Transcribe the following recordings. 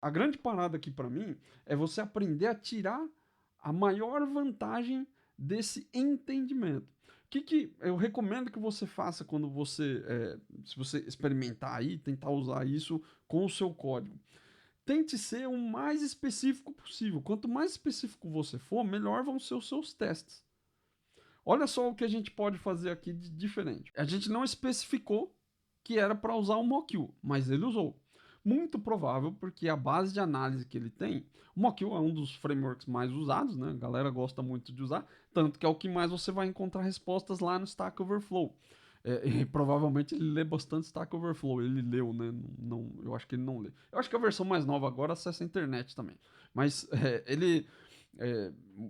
A grande parada aqui para mim é você aprender a tirar a maior vantagem desse entendimento. O que eu recomendo que você faça quando você, se você experimentar aí, tentar usar isso com o seu código? Tente ser o mais específico possível. Quanto mais específico você for, melhor vão ser os seus testes. Olha só o que a gente pode fazer aqui de diferente. A gente não especificou que era para usar o MockU, mas ele usou. Muito provável, porque a base de análise que ele tem, o MockU é um dos frameworks mais usados, né? A galera gosta muito de usar, tanto que é o que mais você vai encontrar respostas lá no Stack Overflow. E provavelmente ele lê bastante Stack Overflow. Ele leu, né? Não, eu acho que ele não lê. Eu acho que a versão mais nova agora acessa a internet também. Mas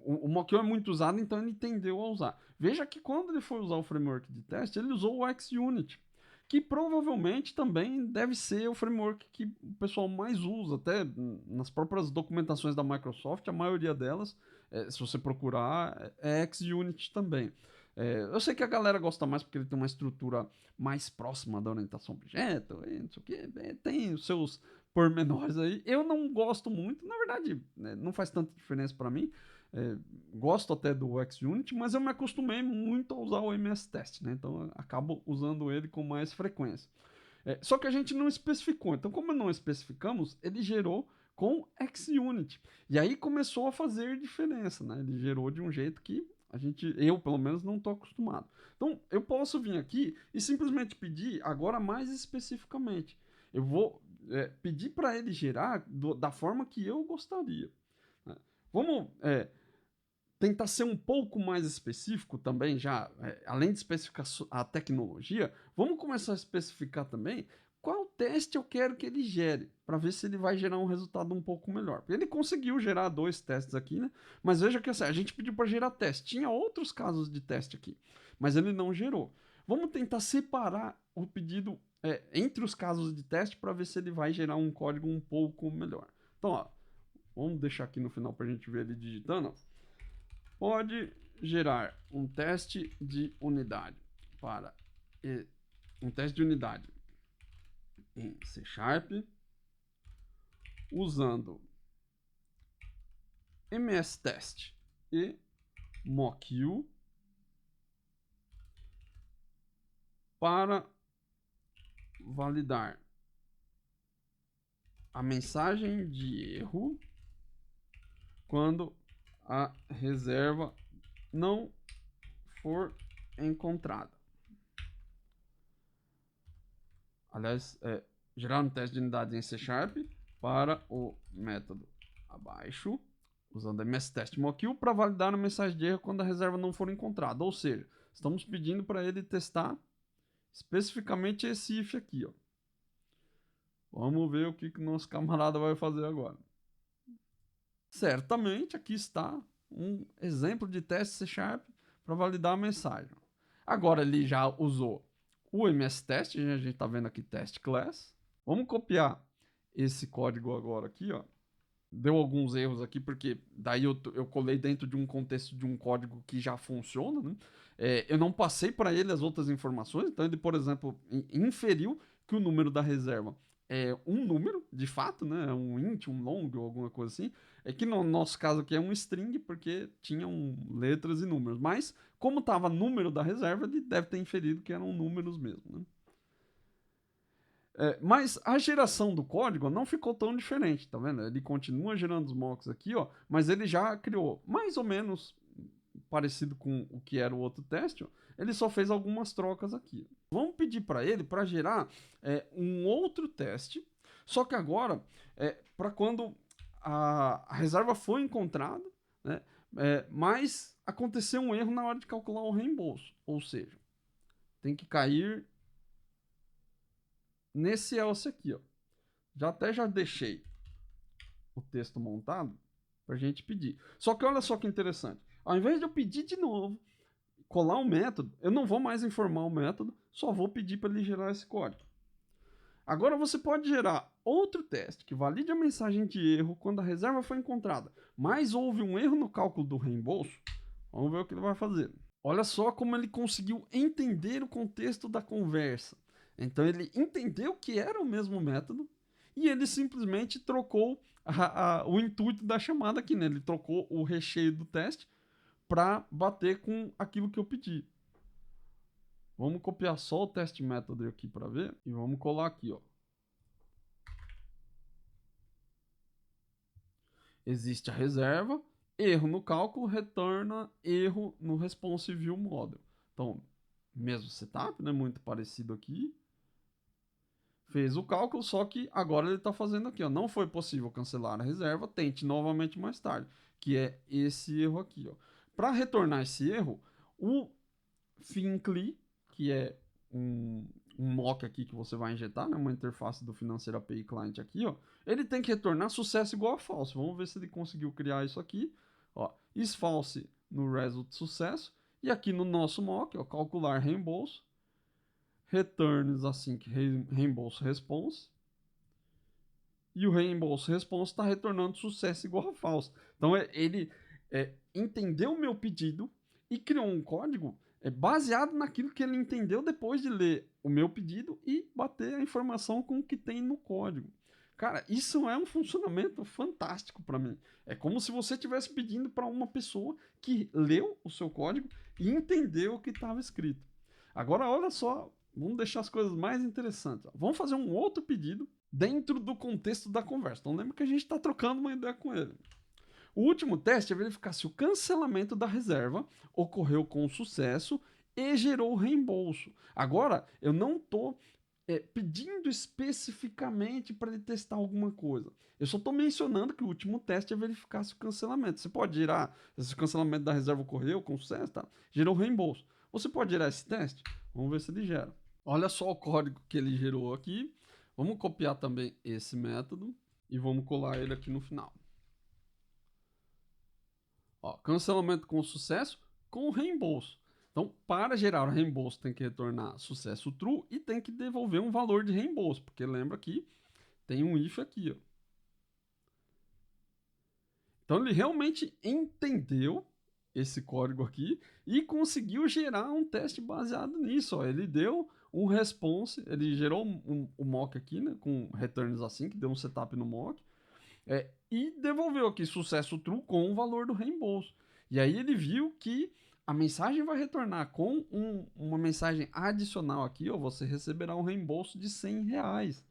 o Mockio é muito usado, então ele tendeu a usar. Veja que quando ele foi usar o framework de teste, ele usou o XUnit, que provavelmente também deve ser o framework que o pessoal mais usa, até nas próprias documentações da Microsoft, a maioria delas, se você procurar, é XUnit também. Eu sei que a galera gosta mais porque ele tem uma estrutura mais próxima da orientação objeto, não sei o que, tem os seus pormenores aí. Eu não gosto muito, na verdade, né, não faz tanta diferença para mim. Gosto até do XUnit, mas eu me acostumei muito a usar o MS Test, né? Então eu acabo usando ele com mais frequência. Só que a gente não especificou. Então, como não especificamos, ele gerou com XUnit. E aí começou a fazer diferença, né? Ele gerou de um jeito que eu pelo menos não estou acostumado. Então, eu posso vir aqui e simplesmente pedir agora mais especificamente. Eu vou pedir para ele gerar da forma que eu gostaria. Né? Vamos tentar ser um pouco mais específico também, já, além de especificar a tecnologia, vamos começar a especificar também qual teste eu quero que ele gere, para ver se ele vai gerar um resultado um pouco melhor. Ele conseguiu gerar 2 testes aqui, né? Mas veja que assim, a gente pediu para gerar teste. Tinha outros casos de teste aqui, mas ele não gerou. Vamos tentar separar o pedido entre os casos de teste para ver se ele vai gerar um código um pouco melhor. Então, ó, vamos deixar aqui no final para a gente ver ele digitando. Ó. Pode gerar um teste de unidade para um teste de unidade em C Sharp usando MSTest e MockU para validar a mensagem de erro quando a reserva não for encontrada. Aliás, gerar um teste de unidade em C Sharp para o método abaixo, usando MSTest MockU para validar a mensagem de erro quando a reserva não for encontrada. Ou seja, estamos pedindo para ele testar especificamente esse if aqui. Ó. Vamos ver o que o nosso camarada vai fazer agora. Certamente aqui está um exemplo de teste C Sharp para validar a mensagem. Agora ele já usou o MSTest, a gente está vendo aqui test class. Vamos copiar esse código agora aqui, ó. Deu alguns erros aqui, porque daí eu colei dentro de um contexto de um código que já funciona, né? Eu não passei para ele as outras informações, então ele, por exemplo, inferiu que o número da reserva é um número, de fato, né? Um int, um long ou alguma coisa assim. É que no nosso caso aqui é um string, porque tinham letras e números. Mas, como estava número da reserva, ele deve ter inferido que eram números mesmo, né? Mas a geração do código não ficou tão diferente, tá vendo? Ele continua gerando os mocks aqui, ó, mas ele já criou mais ou menos parecido com o que era o outro teste, ó, ele só fez algumas trocas aqui. Vamos pedir para ele para gerar um outro teste, só que agora para quando a reserva foi encontrada, né, mas aconteceu um erro na hora de calcular o reembolso, ou seja, tem que cair nesse else aqui, ó. Já deixei o texto montado para a gente pedir. Só que olha só que interessante. Ao invés de eu pedir de novo, colar um método, eu não vou mais informar o método, só vou pedir para ele gerar esse código. Agora você pode gerar outro teste que valide a mensagem de erro quando a reserva foi encontrada, mas houve um erro no cálculo do reembolso. Vamos ver o que ele vai fazer. Olha só como ele conseguiu entender o contexto da conversa. Então ele entendeu que era o mesmo método e ele simplesmente trocou o intuito da chamada aqui, né? Ele trocou o recheio do teste para bater com aquilo que eu pedi. Vamos copiar só o teste method aqui para ver e vamos colar aqui, ó. Existe a reserva, erro no cálculo, retorna erro no responsive view model. Então, mesmo setup, né? Muito parecido aqui. Fez o cálculo, só que agora ele está fazendo aqui, ó. Não foi possível cancelar a reserva, tente novamente mais tarde, que é esse erro aqui, ó. Para retornar esse erro, o Fincli, que é um mock aqui que você vai injetar, né, uma interface do Financeiro API Client aqui, ó, ele tem que retornar sucesso igual a false. Vamos ver se ele conseguiu criar isso aqui. Ó, is false no result sucesso, e aqui no nosso mock, ó, calcular reembolso, returns assim que reembolso response, e o reembolso response está retornando sucesso igual a false. Então ele entendeu o meu pedido e criou um código baseado naquilo que ele entendeu depois de ler o meu pedido e bater a informação com o que tem no código. Cara, isso é um funcionamento fantástico para mim. É como se você estivesse pedindo para uma pessoa que leu o seu código e entendeu o que estava escrito. Agora, olha só, vamos deixar as coisas mais interessantes. Vamos fazer um outro pedido dentro do contexto da conversa. Então, lembra que a gente está trocando uma ideia com ele. O último teste é verificar se o cancelamento da reserva ocorreu com sucesso e gerou reembolso. Agora, eu não estou pedindo especificamente para ele testar alguma coisa. Eu só estou mencionando que o último teste é verificar se o cancelamento. Você pode gerar, se o cancelamento da reserva ocorreu com sucesso, tá? Gerou reembolso. Você pode gerar esse teste? Vamos ver se ele gera. Olha só o código que ele gerou aqui. Vamos copiar também esse método e vamos colar ele aqui no final. Ó, cancelamento com sucesso com reembolso. Então, para gerar o reembolso, tem que retornar sucesso true e tem que devolver um valor de reembolso, porque lembra que tem um if aqui, ó. Então, ele realmente entendeu esse código aqui e conseguiu gerar um teste baseado nisso, ó. Ele deu um response, ele gerou um mock aqui, né, com returns assim, que deu um setup no mock, e devolveu aqui sucesso true com o valor do reembolso. E aí ele viu que a mensagem vai retornar com uma mensagem adicional aqui, ó, você receberá um reembolso de R$100.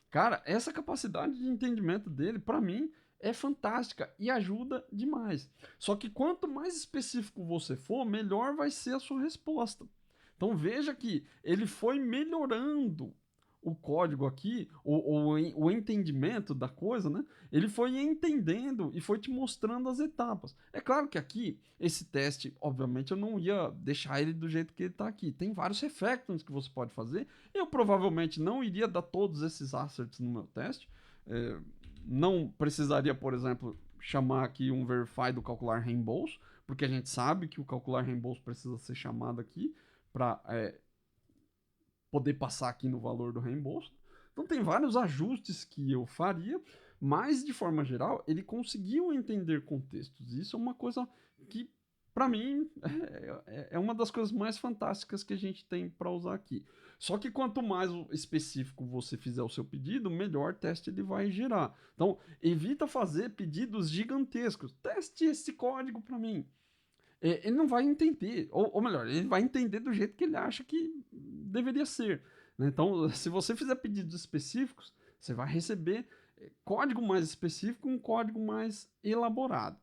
Cara, essa capacidade de entendimento dele, para mim, é fantástica e ajuda demais. Só que quanto mais específico você for, melhor vai ser a sua resposta. Então veja que ele foi melhorando o código aqui, o entendimento da coisa, né? Ele foi entendendo e foi te mostrando as etapas. É claro que aqui, esse teste, obviamente, eu não ia deixar ele do jeito que ele está aqui. Tem vários refactors que você pode fazer. Eu provavelmente não iria dar todos esses asserts no meu teste. Não precisaria, por exemplo, chamar aqui um verify do calcular reembolso, porque a gente sabe que o calcular reembolso precisa ser chamado aqui para poder passar aqui no valor do reembolso. Então tem vários ajustes que eu faria, mas de forma geral ele conseguiu entender contextos. Isso é uma coisa que, para mim, é uma das coisas mais fantásticas que a gente tem para usar aqui. Só que quanto mais específico você fizer o seu pedido, melhor teste ele vai gerar. Então evita fazer pedidos gigantescos. Teste esse código para mim. Ele não vai entender, ou melhor, ele vai entender do jeito que ele acha que deveria ser. Né? Então, se você fizer pedidos específicos, você vai receber código mais específico, um código mais elaborado.